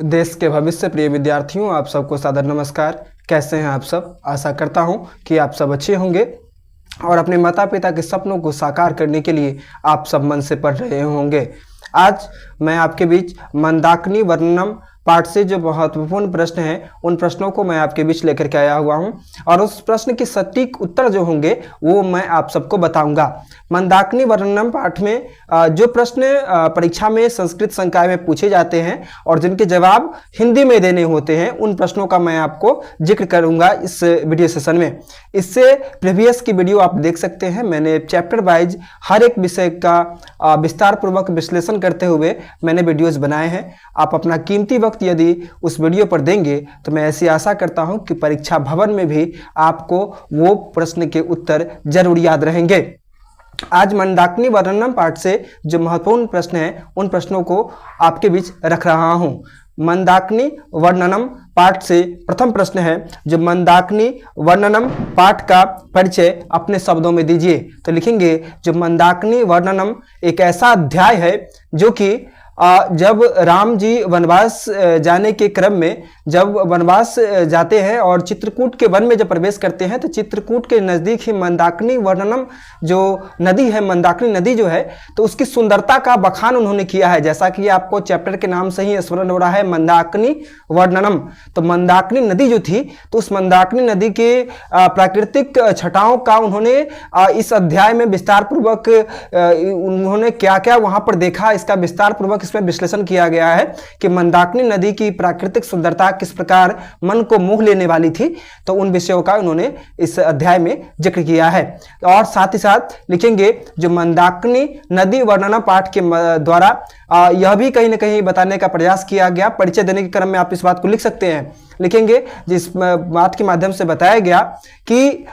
देश के भविष्य प्रिय विद्यार्थियों, आप सबको सादर नमस्कार। कैसे हैं आप सब? आशा करता हूं कि आप सब अच्छे होंगे और अपने माता पिता के सपनों को साकार करने के लिए आप सब मन से पढ़ रहे होंगे। आज मैं आपके बीच मंदाकिनी वर्णनम पाठ से जो महत्वपूर्ण प्रश्न हैं उन प्रश्नों को मैं आपके बीच लेकर के आया हुआ हूं और उस प्रश्न के सटीक उत्तर जो होंगे वो मैं आप सबको बताऊंगा। मंदाकिनी वर्णनम पाठ में जो प्रश्न परीक्षा में संस्कृत संकाय में पूछे जाते हैं और जिनके जवाब हिंदी में देने होते हैं उन प्रश्नों का मैं आपको जिक्र करूंगा इस वीडियो सेशन में। इससे प्रीवियस की वीडियो आप देख सकते हैं। मैंने चैप्टर वाइज हर एक विषय का विस्तार पूर्वक विश्लेषण करते हुए मैंने वीडियोस बनाए हैं। आप अपना कीमती वक्त यदि उस वीडियो पर देंगे तो मैं ऐसी आशा करता हूं कि परीक्षा भवन में भी आपको वो प्रश्न के उत्तर जरूर याद रहेंगे। आज मंदाकिनी वर्णनम पाठ से जो महत्वपूर्ण प्रश्न हैं उन प्रश्नों को आपके बीच रख रहा हूं। मंदाकिनी वर्णनम पाठ से प्रथम प्रश्न है, जो मंदाकिनी वर्णनम पाठ का परिचय अपने शब्दों में दीजिए। तो लिखेंगे, जो मंदाकिनी वर्णनम एक ऐसा अध्याय है जो कि जब राम जी वनवास जाने के क्रम में जब वनवास जाते हैं और चित्रकूट के वन में जब प्रवेश करते हैं तो चित्रकूट के नज़दीक ही मंदाकिनी वर्णनम जो नदी है, मंदाकिनी नदी जो है, तो उसकी सुंदरता का बखान उन्होंने किया है। जैसा कि आपको चैप्टर के नाम से ही स्मरण हो रहा है, मंदाकिनी वर्णनम। तो मंदाकिनी नदी जो थी, तो उस मंदाकिनी नदी के प्राकृतिक छटाओं का उन्होंने इस अध्याय में विस्तार पूर्वक उन्होंने क्या क्या वहां पर देखा, इसका विस्तार पूर्वक इसमें विश्लेषण किया गया है कि मंदाकिनी नदी की प्राकृतिक सुंदरता किस प्रकार मन को मोह लेने वाली थी। तो उन विषयों का उन्होंने इस अध्याय में जिक्र किया है। और साथ ही साथ लिखेंगे, जो मंदाकिनी नदी वर्णना पाठ के द्वारा यह भी कहीं ना कहीं बताने का प्रयास किया गया। परिचय देने के क्रम में आप इस बात को लिख सकते हैं। लिखेंगे, जिस बात के माध्यम से बताया गया कि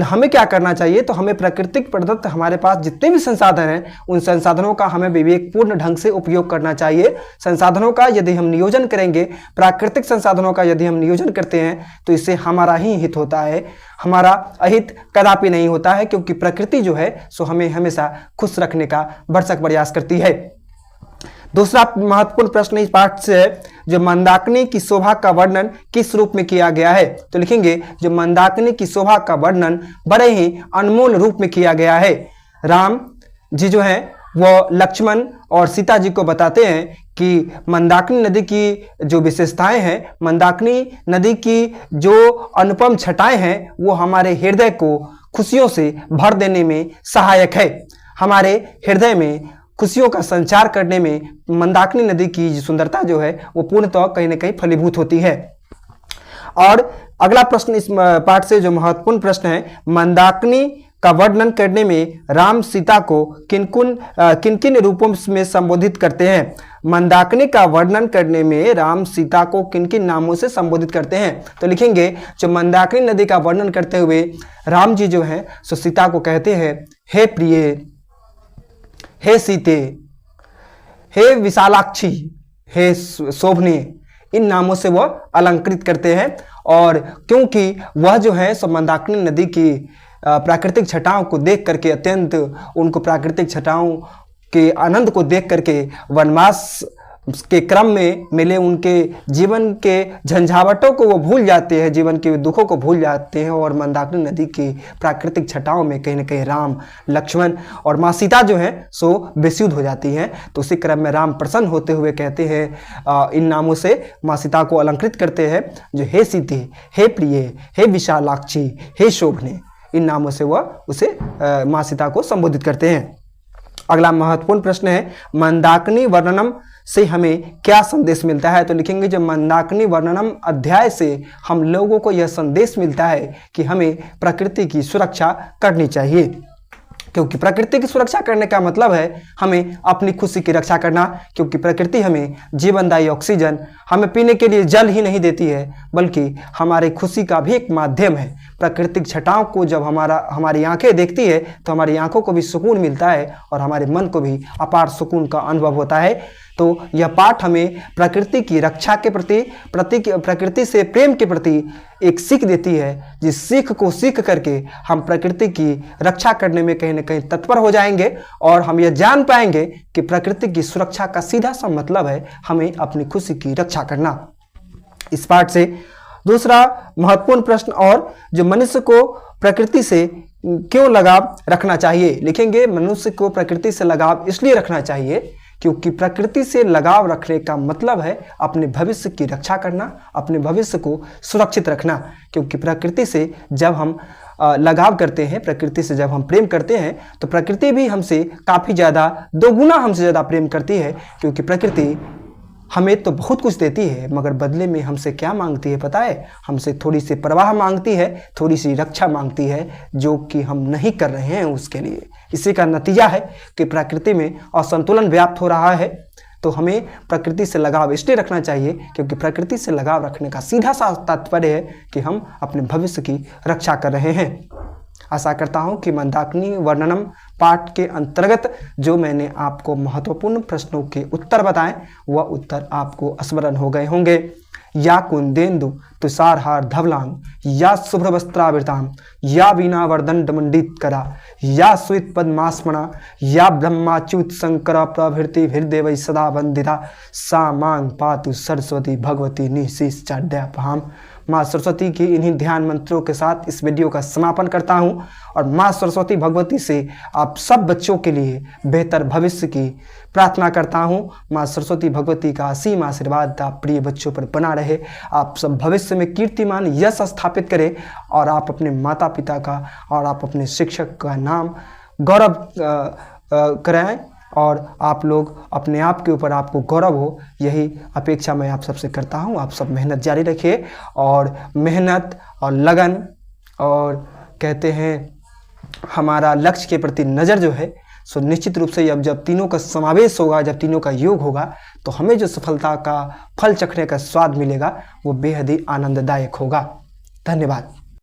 हमें क्या करना चाहिए, तो हमें प्राकृतिक प्रदत्त हमारे पास जितने भी संसाधन हैं उन संसाधनों का हमें विवेकपूर्ण ढंग से उपयोग करना चाहिए। संसाधनों का यदि हम नियोजन करेंगे, प्राकृतिक संसाधनों का यदि हम नियोजन करते हैं तो इससे हमारा ही हित होता है, हमारा अहित कदापि नहीं होता है, क्योंकि प्रकृति जो है सो हमें हमेशा खुश रखने का भरसक प्रयास करती है। दूसरा महत्वपूर्ण प्रश्न इस पाठ से है, जो मंदाकिनी की शोभा का वर्णन किस रूप में किया गया है। तो लिखेंगे, जो मंदाकिनी की शोभा का वर्णन बड़े ही अनमोल रूप में किया गया है। राम जी जो हैं वो लक्ष्मण और सीता जी को बताते हैं कि मंदाकिनी नदी की जो विशेषताएं हैं, मंदाकिनी नदी की जो अनुपम छटाएं हैं, वो हमारे हृदय को खुशियों से भर देने में सहायक है। हमारे हृदय में खुशियों का संचार करने में मंदाकिनी नदी की सुंदरता जो है वो पूर्णतः कहीं ना कहीं फलीभूत होती है। और अगला प्रश्न इस पाठ से जो महत्वपूर्ण प्रश्न है, मंदाकिनी का वर्णन करने में राम सीता को किन किन रूपों में संबोधित करते हैं। मंदाकिनी का वर्णन करने में राम सीता को किन किन नामों से संबोधित करते हैं। तो लिखेंगे, जो मंदाकिनी नदी का वर्णन करते हुए राम जी जो हैं सो सीता को कहते हैं, हे प्रिय, हे सीते, हे विशालाक्षी, हे शोभने, इन नामों से वह अलंकृत करते हैं। और क्योंकि वह जो है सो मंदाकिनी नदी की प्राकृतिक छटाओं को देख करके अत्यंत उनको प्राकृतिक छटाओं के आनंद को देख करके वनवास के क्रम में मिले उनके जीवन के झंझावटों को वो भूल जाते हैं, जीवन के दुखों को भूल जाते हैं और मंदाकिनी नदी की प्राकृतिक छटाओं में कहीं ना कहीं राम, लक्ष्मण और माँ सीता जो हैं सो बेसुध हो जाती हैं। तो उसी क्रम में राम प्रसन्न होते हुए कहते हैं, इन नामों से माँ सीता को अलंकृत करते हैं, जो हे सीते, हे प्रिय, हे विशालाक्षी, हे शोभने, इन नामों से वह उसे माँ सीता को संबोधित करते हैं। अगला महत्वपूर्ण प्रश्न है, मंदाकिनी वर्णनम से हमें क्या संदेश मिलता है। तो लिखेंगे, जब मंदाकिनी वर्णनम अध्याय से हम लोगों को यह संदेश मिलता है कि हमें प्रकृति की सुरक्षा करनी चाहिए, क्योंकि प्रकृति की सुरक्षा करने का मतलब है हमें अपनी खुशी की रक्षा करना। क्योंकि प्रकृति हमें जीवनदायी ऑक्सीजन, हमें पीने के लिए जल ही नहीं देती है, बल्कि हमारी खुशी का भी एक माध्यम है। प्राकृतिक छटाओं को जब हमारी आंखें देखती है तो हमारी आंखों को भी सुकून मिलता है और हमारे मन को भी अपार सुकून का अनुभव होता है। तो यह पाठ हमें प्रकृति की रक्षा के प्रति प्रकृति से प्रेम के प्रति एक सीख देती है, जिस सीख को सीख करके हम प्रकृति की रक्षा करने में कहीं ना कहीं तत्पर हो जाएंगे और हम यह जान पाएंगे कि प्रकृति की सुरक्षा का सीधा सा मतलब है हमें अपनी खुशी की रक्षा करना। इस पाठ से दूसरा महत्वपूर्ण प्रश्न, और जो मनुष्य को प्रकृति से क्यों लगाव रखना चाहिए, लिखेंगे मनुष्य को प्रकृति से लगाव इसलिए रखना चाहिए क्योंकि प्रकृति से लगाव रखने का मतलब है अपने भविष्य की रक्षा करना, अपने भविष्य को सुरक्षित रखना। क्योंकि प्रकृति से जब हम लगाव करते हैं, प्रकृति से जब हम प्रेम करते हैं, तो प्रकृति भी हमसे काफ़ी ज़्यादा, दोगुना हमसे ज़्यादा प्रेम करती है। क्योंकि प्रकृति हमें तो बहुत कुछ देती है, मगर बदले में हमसे क्या मांगती है पता है? हमसे थोड़ी सी परवाह मांगती है, थोड़ी सी रक्षा मांगती है, जो कि हम नहीं कर रहे हैं उसके लिए। इसी का नतीजा है कि प्रकृति में असंतुलन व्याप्त हो रहा है। तो हमें प्रकृति से लगाव इसलिए रखना चाहिए क्योंकि प्रकृति से लगाव रखने का सीधा सा तात्पर्य है कि हम अपने भविष्य की रक्षा कर रहे हैं। आशा करता हूं कि मंदाकिनी वर्णनम पाठ के अंतर्गत जो मैंने आपको महत्वपूर्ण प्रश्नों के उत्तर बताएं, वह उत्तर आपको स्मरण हो गए होंगे। या कुंदेन्दु तुषारहार धवलांग, या शुभ्रवस्त्रावृतां, या वीणावर्दंड मंडित करा, या श्वेत पद्मास्मना, या ब्रह्माच्युत शंकर प्रभृति हृदय सदा वंदिता, सा मांग पातु सरस्वती भगवती निशीष चाड्यापहाम। माँ सरस्वती की इन्हीं ध्यान मंत्रों के साथ इस वीडियो का समापन करता हूँ और माँ सरस्वती भगवती से आप सब बच्चों के लिए बेहतर भविष्य की प्रार्थना करता हूँ। माँ सरस्वती भगवती का असीम आशीर्वाद आप प्रिय बच्चों पर बना रहे, आप सब भविष्य में कीर्तिमान यश स्थापित करें और आप अपने माता पिता का और आप अपने शिक्षक का नाम गौरव कराएं और आप लोग अपने आप के ऊपर आपको गौरव हो, यही अपेक्षा मैं आप सबसे करता हूं। आप सब मेहनत जारी रखिए और मेहनत और लगन और कहते हैं हमारा लक्ष्य के प्रति नज़र जो है सो निश्चित रूप से जब तीनों का समावेश होगा, जब तीनों का योग होगा, तो हमें जो सफलता का फल चखने का स्वाद मिलेगा वो बेहद ही आनंददायक होगा। धन्यवाद।